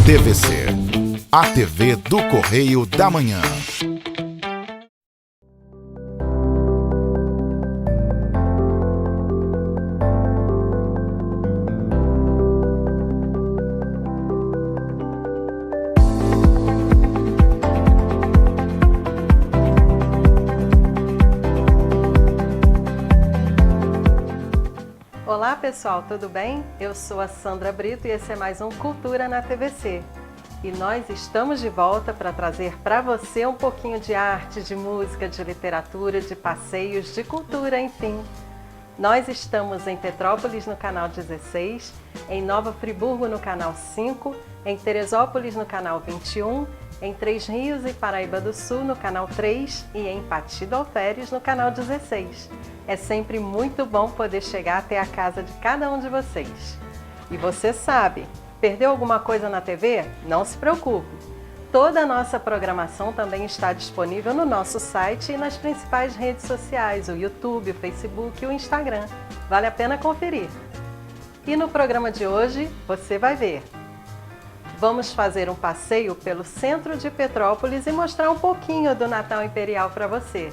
TVC, a TV do Correio da Manhã. Olá pessoal, tudo bem? Eu sou a Sandra Brito e esse é mais um Cultura na TVC. E nós estamos de volta para trazer para você um pouquinho de arte, de música, de literatura, de passeios, de cultura, enfim. Nós estamos em Petrópolis no canal 16, em Nova Friburgo no canal 5, em Teresópolis no canal 21, em Três Rios e Paraíba do Sul no canal 3 e em Pati do Alferes no canal 16. É sempre muito bom poder chegar até a casa de cada um de vocês. E você sabe, perdeu alguma coisa na TV? Não se preocupe. Toda a nossa programação também está disponível no nosso site e nas principais redes sociais, o YouTube, o Facebook e o Instagram. Vale a pena conferir. E no programa de hoje, você vai ver. Vamos fazer um passeio pelo centro de Petrópolis e mostrar um pouquinho do Natal Imperial para você.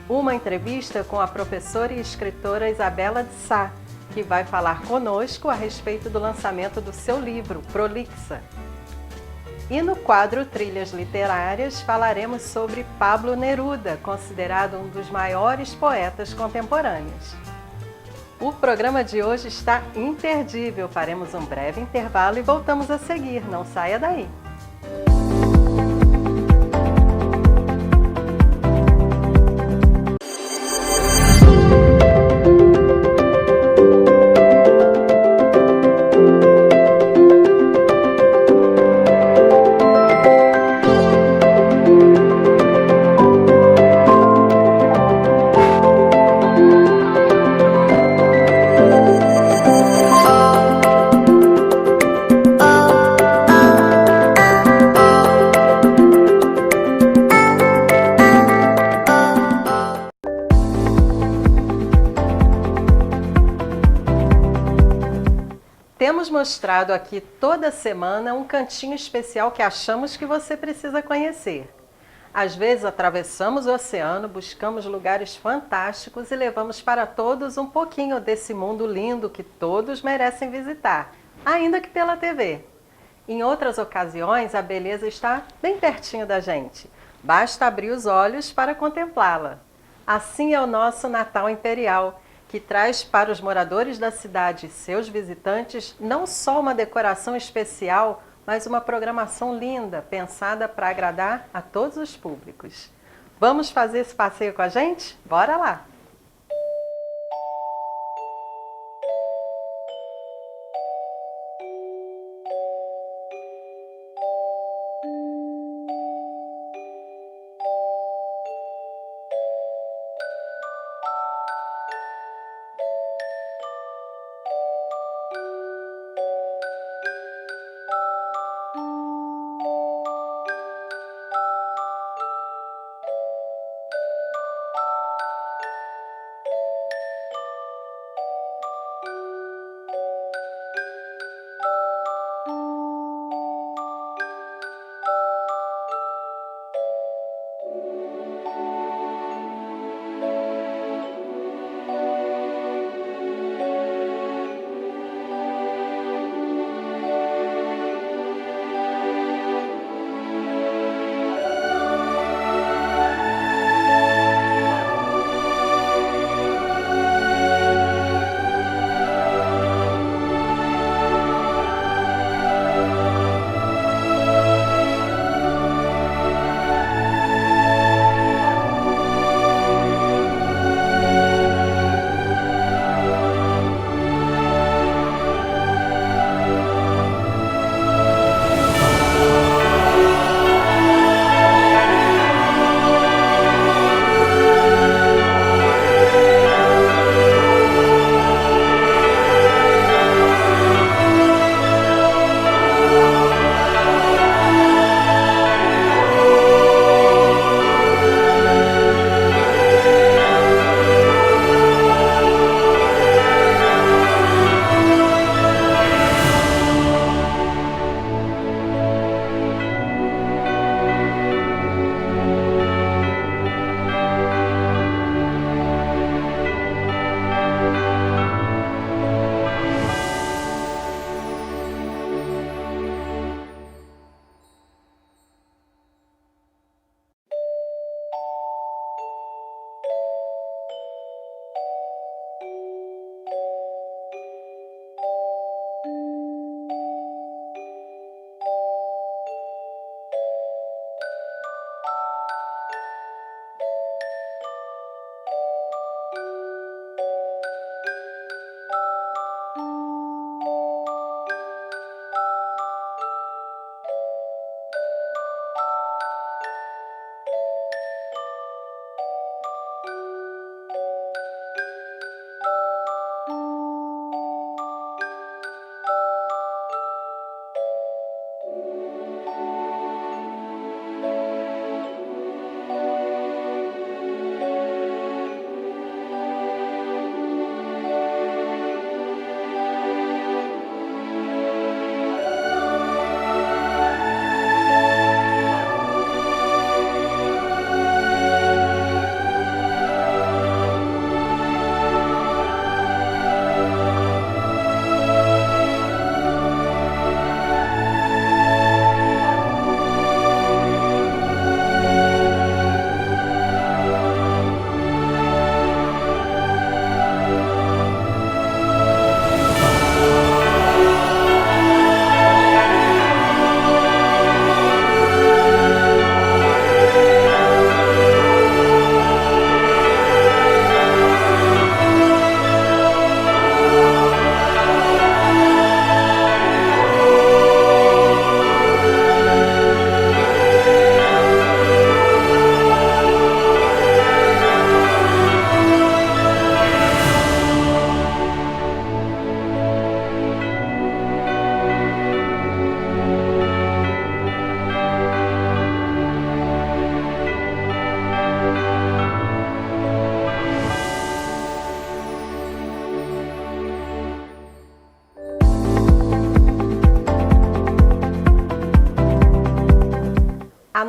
Uma entrevista com a professora e escritora Isabela de Sá, que vai falar conosco a respeito do lançamento do seu livro, Prolixa. E no quadro Trilhas Literárias falaremos sobre Pablo Neruda, considerado um dos maiores poetas contemporâneos. O programa de hoje está imperdível, faremos um breve intervalo e voltamos a seguir, não saia daí! Temos mostrado aqui toda semana um cantinho especial que achamos que você precisa conhecer. Às vezes atravessamos o oceano, buscamos lugares fantásticos e levamos para todos um pouquinho desse mundo lindo que todos merecem visitar, ainda que pela TV. Em outras ocasiões, a beleza está bem pertinho da gente. Basta abrir os olhos para contemplá-la. Assim é o nosso Natal Imperial, que traz para os moradores da cidade e seus visitantes não só uma decoração especial, mas uma programação linda, pensada para agradar a todos os públicos. Vamos fazer esse passeio com a gente? Bora lá!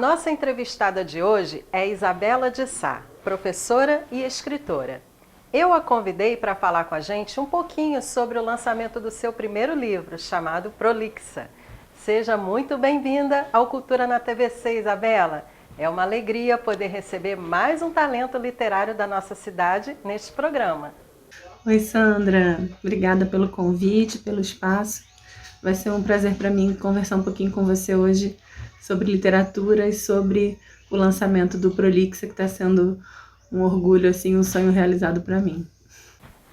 nossa entrevistada de hoje é Isabela de Sá, professora e escritora. Eu a convidei para falar com a gente um pouquinho sobre o lançamento do seu primeiro livro, chamado Prolixa. Seja muito bem-vinda ao Cultura na TVC, Isabela. É uma alegria poder receber mais um talento literário da nossa cidade neste programa. Oi, Sandra. Obrigada pelo convite, pelo espaço. Vai ser um prazer para mim conversar um pouquinho com você hoje sobre literatura e sobre o lançamento do Prolixa, que está sendo um orgulho, assim, um sonho realizado para mim.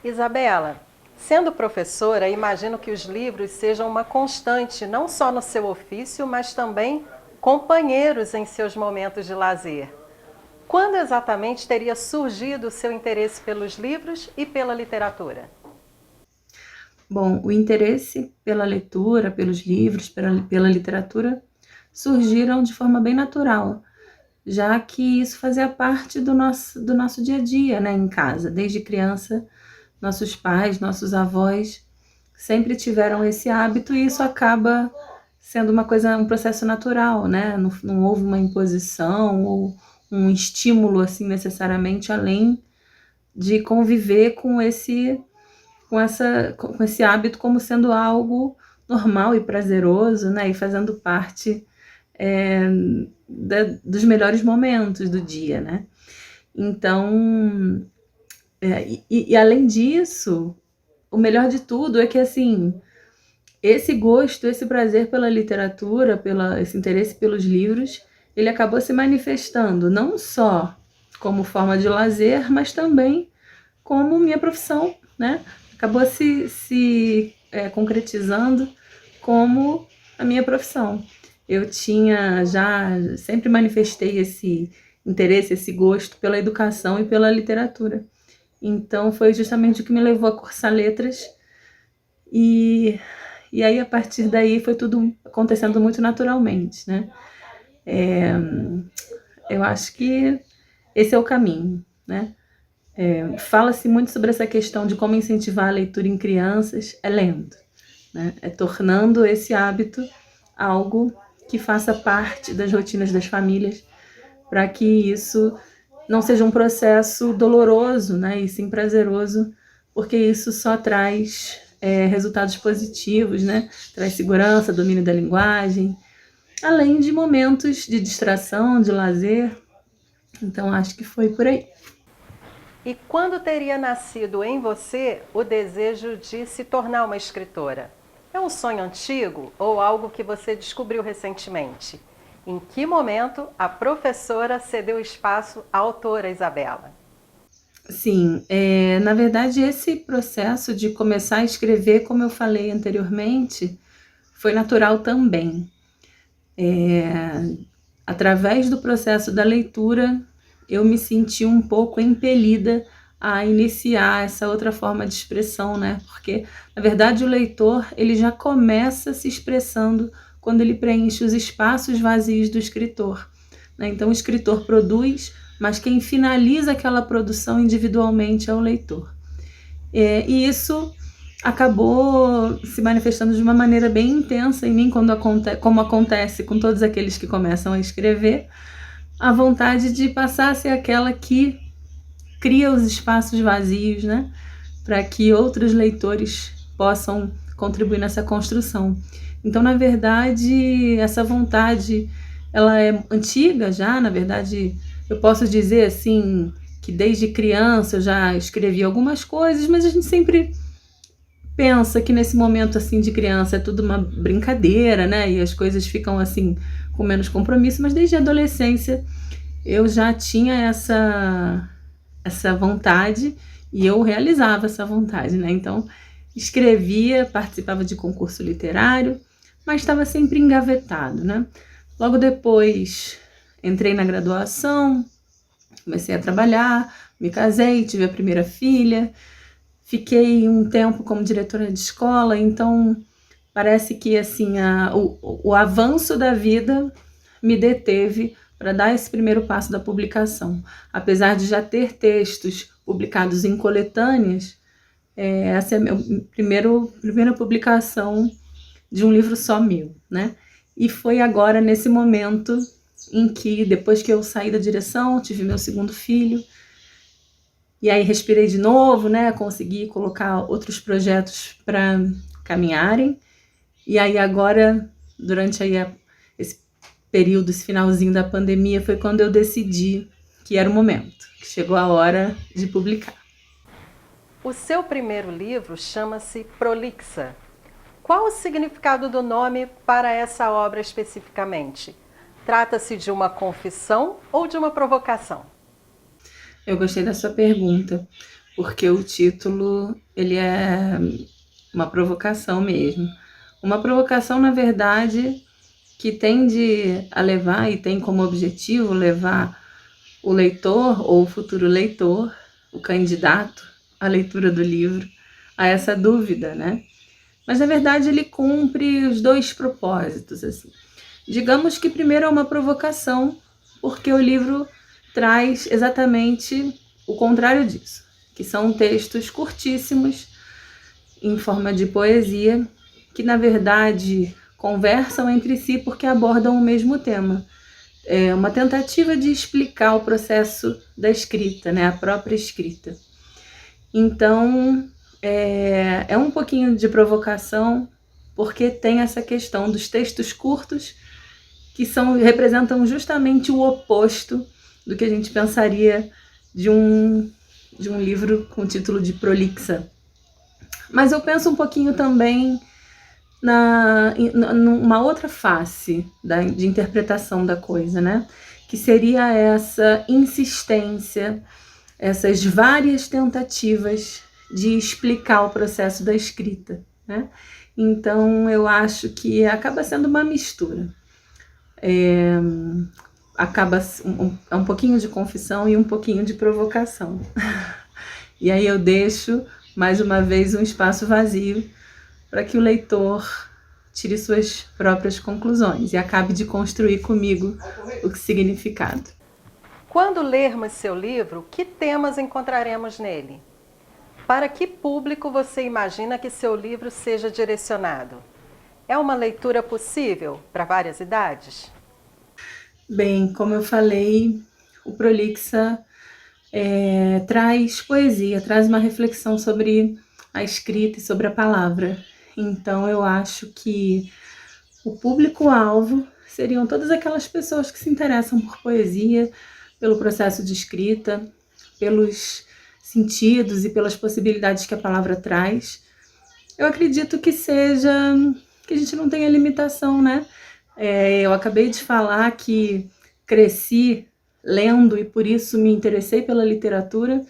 Isabela, sendo professora, imagino que os livros sejam uma constante, não só no seu ofício, mas também companheiros em seus momentos de lazer. Quando exatamente teria surgido o seu interesse pelos livros e pela literatura? Bom, o interesse pela leitura, pelos livros, pela literatura, surgiram de forma bem natural, já que isso fazia parte do nosso dia a dia, né, em casa. Desde criança, nossos pais, nossos avós sempre tiveram esse hábito e isso acaba sendo um processo natural, né? Não houve uma imposição ou um estímulo assim necessariamente, além de conviver com esse hábito como sendo algo normal e prazeroso, né? E fazendo parte dos melhores momentos do dia, né? Então, e além disso, o melhor de tudo é que, assim, esse gosto, esse prazer pela literatura, esse interesse pelos livros, ele acabou se manifestando não só como forma de lazer, mas também como minha profissão, né? Acabou se concretizando como a minha profissão. Eu sempre manifestei esse interesse, esse gosto pela educação e pela literatura. Então, foi justamente o que me levou a cursar letras. E aí, a partir daí, foi tudo acontecendo muito naturalmente, né? Eu acho que esse é o caminho, né? Fala-se muito sobre essa questão de como incentivar a leitura em crianças, lendo, né? Tornando esse hábito algo que faça parte das rotinas das famílias, para que isso não seja um processo doloroso, né? E sim prazeroso, porque isso só traz resultados positivos, né? Traz segurança, domínio da linguagem, além de momentos de distração, de lazer. Então, acho que foi por aí. E quando teria nascido em você o desejo de se tornar uma escritora? É um sonho antigo ou algo que você descobriu recentemente? Em que momento a professora cedeu espaço à autora Isabela? Sim, na verdade, esse processo de começar a escrever, como eu falei anteriormente, foi natural também. Através do processo da leitura, eu me senti um pouco impelida a iniciar essa outra forma de expressão, né? Porque, na verdade, o leitor ele já começa se expressando quando ele preenche os espaços vazios do escritor, né? Então, o escritor produz, mas quem finaliza aquela produção individualmente é o leitor. E isso acabou se manifestando de uma maneira bem intensa em mim, como acontece com todos aqueles que começam a escrever, a vontade de passar a ser aquela que cria os espaços vazios, né? Para que outros leitores possam contribuir nessa construção. Então, na verdade, essa vontade, ela é antiga já, na verdade, eu posso dizer assim, que desde criança eu já escrevi algumas coisas, mas a gente sempre pensa que nesse momento assim de criança é tudo uma brincadeira, né? E as coisas ficam assim com menos compromisso, mas desde a adolescência eu já tinha essa vontade e eu realizava essa vontade, né? Então, escrevia, participava de concurso literário, mas estava sempre engavetado, né? Logo depois, entrei na graduação, comecei a trabalhar, me casei, tive a primeira filha, fiquei um tempo como diretora de escola, então parece que assim, o avanço da vida me deteve para dar esse primeiro passo da publicação. Apesar de já ter textos publicados em coletâneas, essa é a minha primeira publicação de um livro só meu, né? E foi agora, nesse momento, em que depois que eu saí da direção, tive meu segundo filho, e aí respirei de novo, né? Consegui colocar outros projetos para caminharem. E aí agora, durante aí esse período, esse finalzinho da pandemia, foi quando eu decidi que era o momento, que chegou a hora de publicar. O seu primeiro livro chama-se Prolixa. Qual o significado do nome para essa obra especificamente? Trata-se de uma confissão ou de uma provocação? Eu gostei da sua pergunta, porque o título ele é uma provocação mesmo. Uma provocação, na verdade, que tende a levar e tem como objetivo levar o leitor ou o futuro leitor, o candidato à leitura do livro, a essa dúvida, né? Mas, na verdade, ele cumpre os dois propósitos, assim. Digamos que primeiro é uma provocação, porque o livro traz exatamente o contrário disso, que são textos curtíssimos, em forma de poesia, que, na verdade, conversam entre si porque abordam o mesmo tema. É uma tentativa de explicar o processo da escrita, né? A própria escrita. Então, é um pouquinho de provocação, porque tem essa questão dos textos curtos, que representam justamente o oposto do que a gente pensaria de um livro com o título de Prolixa. Mas eu penso um pouquinho também numa outra face de interpretação da coisa, né? Que seria essa insistência, essas várias tentativas de explicar o processo da escrita, né? Então eu acho que acaba sendo uma mistura. É um pouquinho de confissão e um pouquinho de provocação. E aí eu deixo, mais uma vez, um espaço vazio para que o leitor tire suas próprias conclusões e acabe de construir comigo o significado. Quando lermos seu livro, que temas encontraremos nele? Para que público você imagina que seu livro seja direcionado? É uma leitura possível para várias idades? Bem, como eu falei, o Prolixa traz poesia, traz uma reflexão sobre a escrita e sobre a palavra. Então eu acho que o público-alvo seriam todas aquelas pessoas que se interessam por poesia, pelo processo de escrita, pelos sentidos e pelas possibilidades que a palavra traz. Eu acredito que a gente não tenha limitação, né? Eu acabei de falar que cresci lendo e por isso me interessei pela literatura,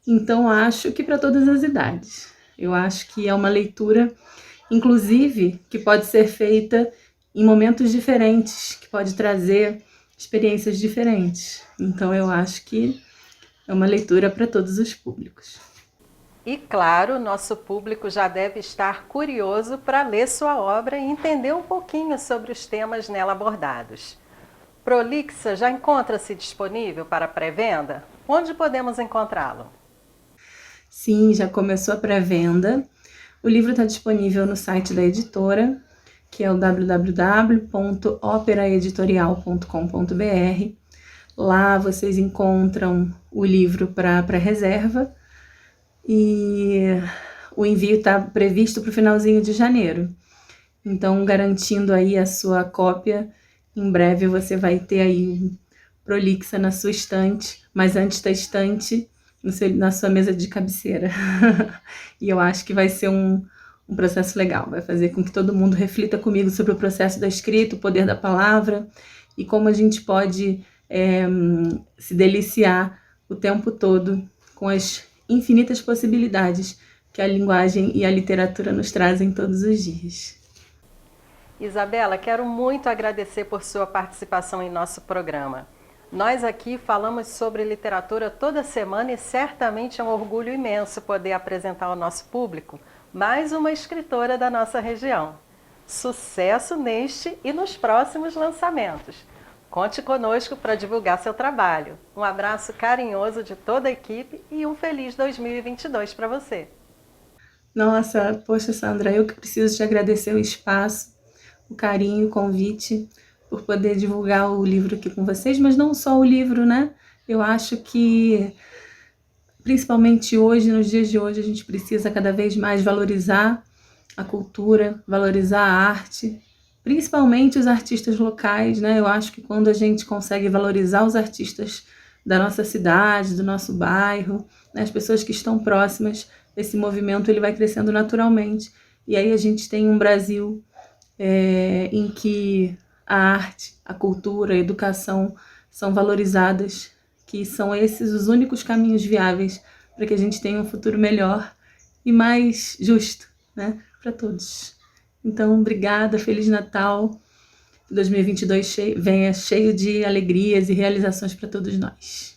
então acho que para todas as idades. Eu acho que é uma leitura, inclusive, que pode ser feita em momentos diferentes, que pode trazer experiências diferentes. Então eu acho que é uma leitura para todos os públicos. E claro, nosso público já deve estar curioso para ler sua obra e entender um pouquinho sobre os temas nela abordados. Prolixa já encontra-se disponível para pré-venda? Onde podemos encontrá-lo? Sim, já começou a pré-venda. O livro está disponível no site da editora, que é o www.operaeditorial.com.br. Lá vocês encontram o livro para pré-reserva e o envio está previsto para o finalzinho de janeiro. Então, garantindo aí a sua cópia, em breve você vai ter aí o Prolixa na sua estante, mas antes da estante, na sua mesa de cabeceira. E eu acho que vai ser um processo legal, vai fazer com que todo mundo reflita comigo sobre o processo da escrita, o poder da palavra e como a gente pode se deliciar o tempo todo com as infinitas possibilidades que a linguagem e a literatura nos trazem todos os dias. Isabela, quero muito agradecer por sua participação em nosso programa. Nós aqui falamos sobre literatura toda semana e certamente é um orgulho imenso poder apresentar ao nosso público mais uma escritora da nossa região. Sucesso neste e nos próximos lançamentos. Conte conosco para divulgar seu trabalho. Um abraço carinhoso de toda a equipe e um feliz 2022 para você. Nossa, poxa, Sandra, eu que preciso te agradecer o espaço, o carinho, o convite. por poder divulgar o livro aqui com vocês, mas não só o livro, né? Eu acho que, principalmente hoje, nos dias de hoje, a gente precisa cada vez mais valorizar a cultura, valorizar a arte, principalmente os artistas locais, né? Eu acho que quando a gente consegue valorizar os artistas da nossa cidade, do nosso bairro, né, as pessoas que estão próximas, esse movimento ele vai crescendo naturalmente. E aí a gente tem um Brasil em que a arte, a cultura, a educação são valorizadas, que são esses os únicos caminhos viáveis para que a gente tenha um futuro melhor e mais justo, né, para todos. Então, obrigada, Feliz Natal. 2022 venha cheio de alegrias e realizações para todos nós.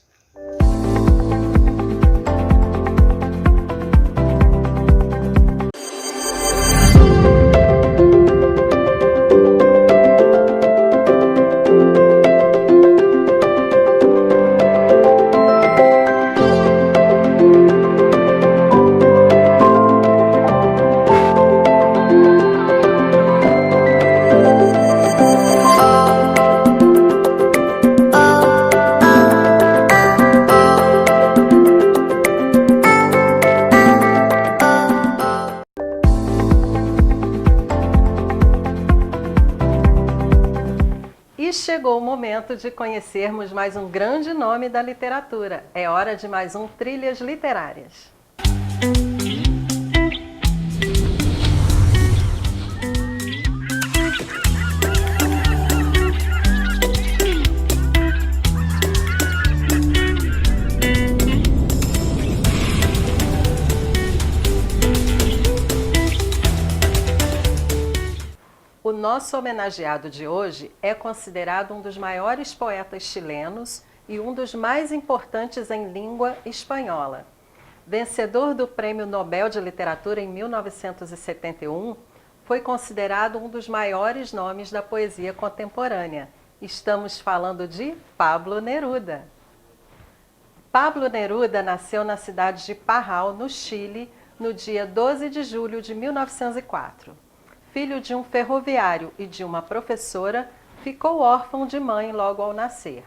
E chegou o momento de conhecermos mais um grande nome da literatura. É hora de mais um Trilhas Literárias. O nosso homenageado de hoje é considerado um dos maiores poetas chilenos e um dos mais importantes em língua espanhola. Vencedor do Prêmio Nobel de Literatura em 1971, foi considerado um dos maiores nomes da poesia contemporânea. Estamos falando de Pablo Neruda. Pablo Neruda nasceu na cidade de Parral, no Chile, no dia 12 de julho de 1904. Filho de um ferroviário e de uma professora, ficou órfão de mãe logo ao nascer.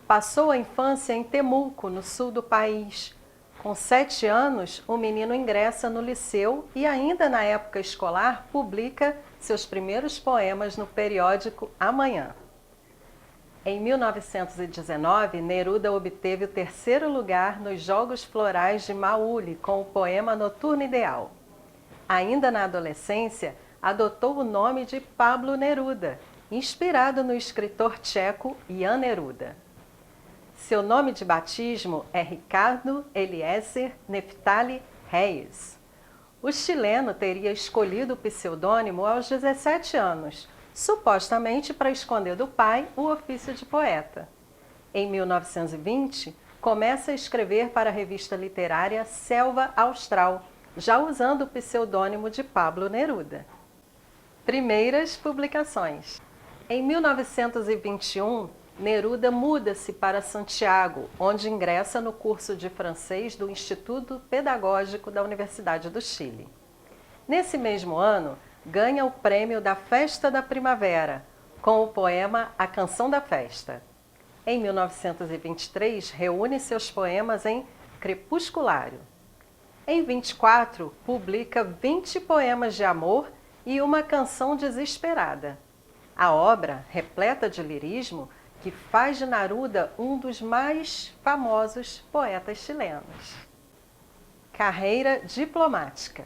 Passou a infância em Temuco, no sul do país. Com 7 anos, o menino ingressa no liceu e, ainda na época escolar, publica seus primeiros poemas no periódico Amanhã. Em 1919, Neruda obteve o 3º lugar nos Jogos Florais de Maule com o poema Noturno Ideal. Ainda na adolescência, adotou o nome de Pablo Neruda, inspirado no escritor tcheco Jan Neruda. Seu nome de batismo é Ricardo Eliezer Neftali Reis. O chileno teria escolhido o pseudônimo aos 17 anos, supostamente para esconder do pai o ofício de poeta. Em 1920, começa a escrever para a revista literária Selva Austral, já usando o pseudônimo de Pablo Neruda. Primeiras publicações. Em 1921, Neruda muda-se para Santiago, onde ingressa no curso de francês do Instituto Pedagógico da Universidade do Chile. Nesse mesmo ano, ganha o prêmio da Festa da Primavera, com o poema A Canção da Festa. Em 1923, reúne seus poemas em Crepusculário. Em 24, publica 20 poemas de amor e uma canção desesperada. A obra, repleta de lirismo, que faz de Neruda um dos mais famosos poetas chilenos. Carreira diplomática.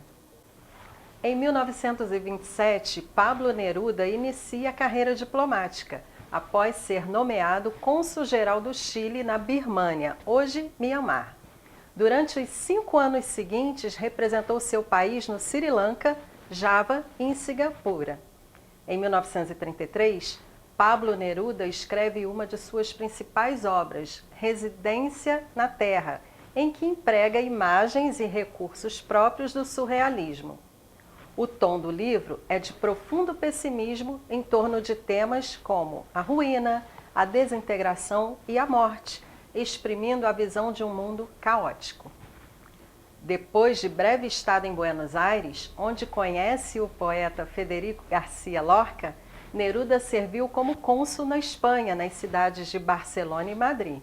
Em 1927, Pablo Neruda inicia a carreira diplomática, após ser nomeado cônsul-geral do Chile na Birmânia, hoje Mianmar. Durante os 5 anos seguintes, representou seu país no Sri Lanka, Java e em Singapura. Em 1933, Pablo Neruda escreve uma de suas principais obras, Residência na Terra, em que emprega imagens e recursos próprios do surrealismo. O tom do livro é de profundo pessimismo em torno de temas como a ruína, a desintegração e a morte, exprimindo a visão de um mundo caótico. Depois de breve estada em Buenos Aires, onde conhece o poeta Federico Garcia Lorca, Neruda serviu como cônsul na Espanha, nas cidades de Barcelona e Madrid.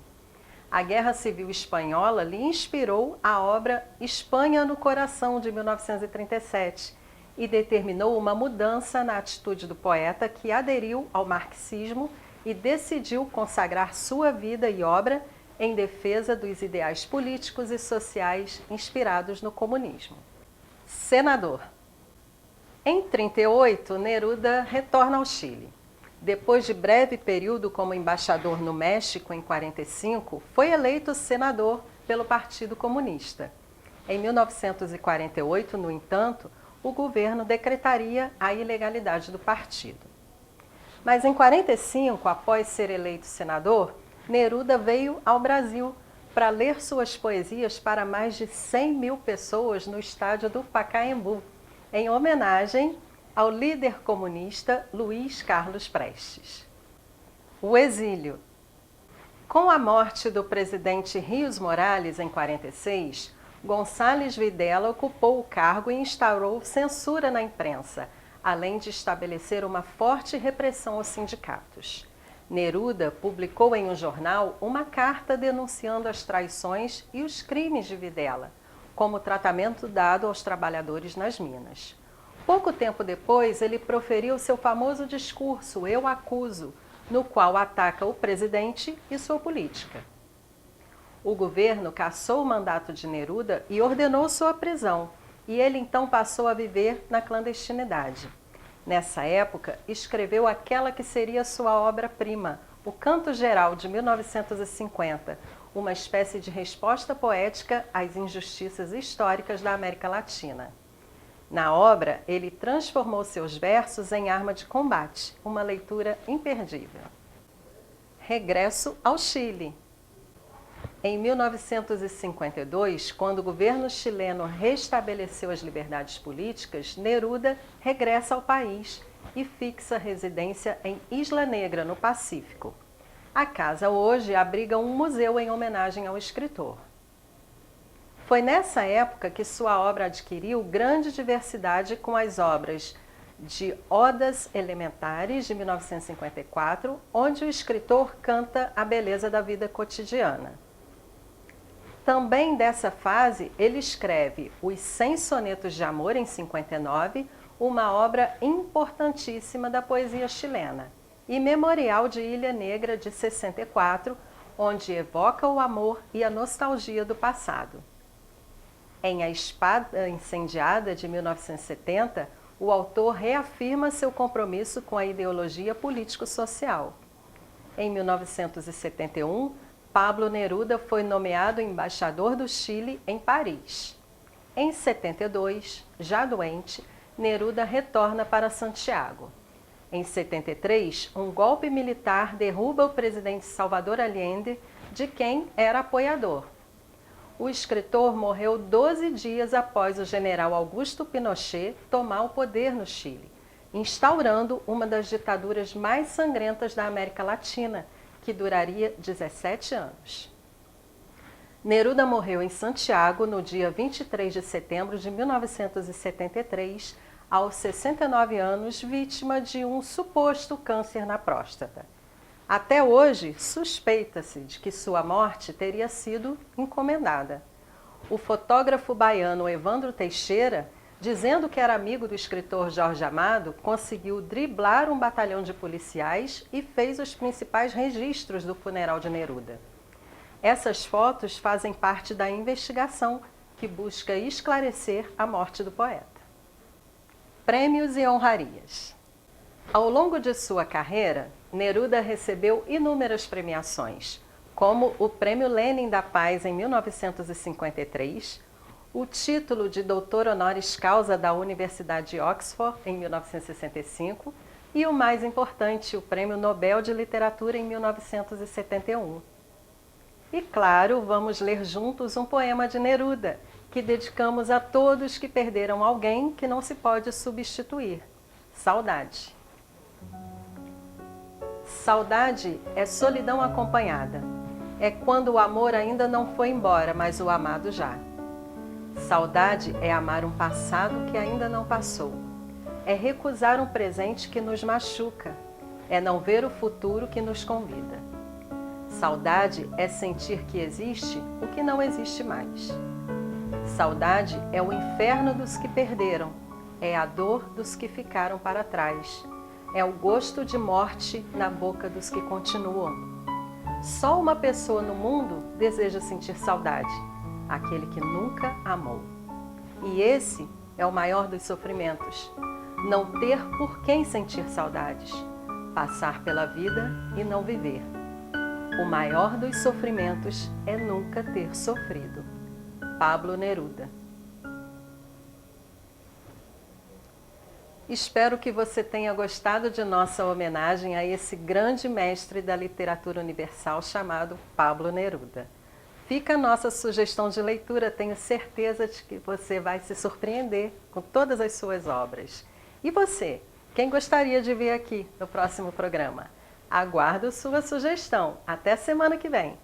A Guerra Civil Espanhola lhe inspirou a obra Espanha no Coração, de 1937, e determinou uma mudança na atitude do poeta, que aderiu ao marxismo e decidiu consagrar sua vida e obra em defesa dos ideais políticos e sociais inspirados no comunismo. Senador. Em 1938, Neruda retorna ao Chile. Depois de breve período como embaixador no México, em 1945, foi eleito senador pelo Partido Comunista. Em 1948, no entanto, o governo decretaria a ilegalidade do partido. Mas em 1945, após ser eleito senador, Neruda veio ao Brasil para ler suas poesias para mais de 100 mil pessoas no estádio do Pacaembu, em homenagem ao líder comunista Luiz Carlos Prestes. O exílio. Com a morte do presidente Rios Morales em 1946, Gonçalves Videla ocupou o cargo e instaurou censura na imprensa, além de estabelecer uma forte repressão aos sindicatos. Neruda publicou em um jornal uma carta denunciando as traições e os crimes de Videla, como o tratamento dado aos trabalhadores nas minas. Pouco tempo depois, ele proferiu seu famoso discurso Eu Acuso, no qual ataca o presidente e sua política. O governo cassou o mandato de Neruda e ordenou sua prisão, e ele então passou a viver na clandestinidade. Nessa época, escreveu aquela que seria sua obra-prima, O Canto Geral, de 1950, uma espécie de resposta poética às injustiças históricas da América Latina. Na obra, ele transformou seus versos em arma de combate, uma leitura imperdível. Regresso ao Chile. Em 1952, quando o governo chileno restabeleceu as liberdades políticas, Neruda regressa ao país e fixa residência em Isla Negra, no Pacífico. A casa hoje abriga um museu em homenagem ao escritor. Foi nessa época que sua obra adquiriu grande diversidade, com as obras de Odas Elementares, de 1954, onde o escritor canta a beleza da vida cotidiana. Também dessa fase, ele escreve Os 100 Sonetos de Amor, em 59, uma obra importantíssima da poesia chilena, e Memorial de Ilha Negra, de 64, onde evoca o amor e a nostalgia do passado. Em A Espada Incendiada, de 1970, o autor reafirma seu compromisso com a ideologia político-social. Em 1971, Pablo Neruda foi nomeado embaixador do Chile em Paris. Em 72, já doente, Neruda retorna para Santiago. Em 73, um golpe militar derruba o presidente Salvador Allende, de quem era apoiador. O escritor morreu 12 dias após o general Augusto Pinochet tomar o poder no Chile, instaurando uma das ditaduras mais sangrentas da América Latina, que duraria 17 anos. Neruda morreu em Santiago no dia 23 de setembro de 1973, aos 69 anos, vítima de um suposto câncer na próstata. Até hoje, suspeita-se de que sua morte teria sido encomendada. O fotógrafo baiano Evandro Teixeira, dizendo que era amigo do escritor Jorge Amado, conseguiu driblar um batalhão de policiais e fez os principais registros do funeral de Neruda. Essas fotos fazem parte da investigação que busca esclarecer a morte do poeta. Prêmios e honrarias. Ao longo de sua carreira, Neruda recebeu inúmeras premiações, como o Prêmio Lenin da Paz em 1953, o título de doutor honoris causa da Universidade de Oxford em 1965 e o mais importante, o Prêmio Nobel de Literatura em 1971. E claro, vamos ler juntos um poema de Neruda, que dedicamos a todos que perderam alguém que não se pode substituir. Saudade. Saudade é solidão acompanhada. É quando o amor ainda não foi embora, mas o amado já. Saudade é amar um passado que ainda não passou. é recusar um presente que nos machuca, é não ver o futuro que nos convida. Saudade é sentir que existe o que não existe mais. Saudade é o inferno dos que perderam, é a dor dos que ficaram para trás, é o gosto de morte na boca dos que continuam. Só uma pessoa no mundo deseja sentir saudade, aquele que nunca amou. E esse é o maior dos sofrimentos, não ter por quem sentir saudades, passar pela vida e não viver. O maior dos sofrimentos é nunca ter sofrido. Pablo Neruda. Espero que você tenha gostado de nossa homenagem a esse grande mestre da literatura universal chamado Pablo Neruda. Fica a nossa sugestão de leitura, tenho certeza de que você vai se surpreender com todas as suas obras. E você, quem gostaria de ver aqui no próximo programa? Aguardo sua sugestão. Até semana que vem!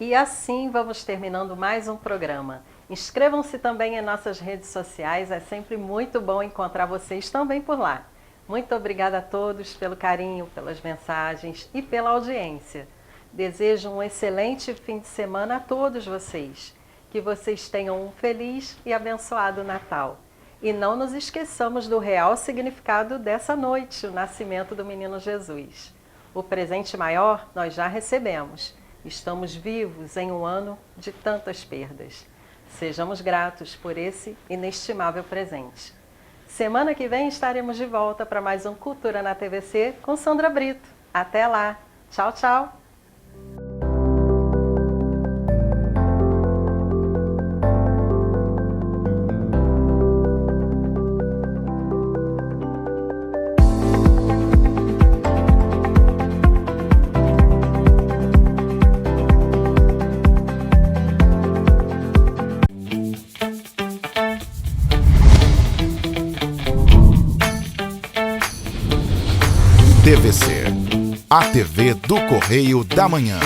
E assim vamos terminando mais um programa. Inscrevam-se também em nossas redes sociais, é sempre muito bom encontrar vocês também por lá. Muito obrigada a todos pelo carinho, pelas mensagens e pela audiência. Desejo um excelente fim de semana a todos vocês. Que vocês tenham um feliz e abençoado Natal. E não nos esqueçamos do real significado dessa noite, o nascimento do menino Jesus. O presente maior nós já recebemos. Estamos vivos em um ano de tantas perdas. Sejamos gratos por esse inestimável presente. Semana que vem estaremos de volta para mais um Cultura na TVC com Sandra Brito. Até lá. Tchau, tchau. TVC, a TV do Correio da Manhã.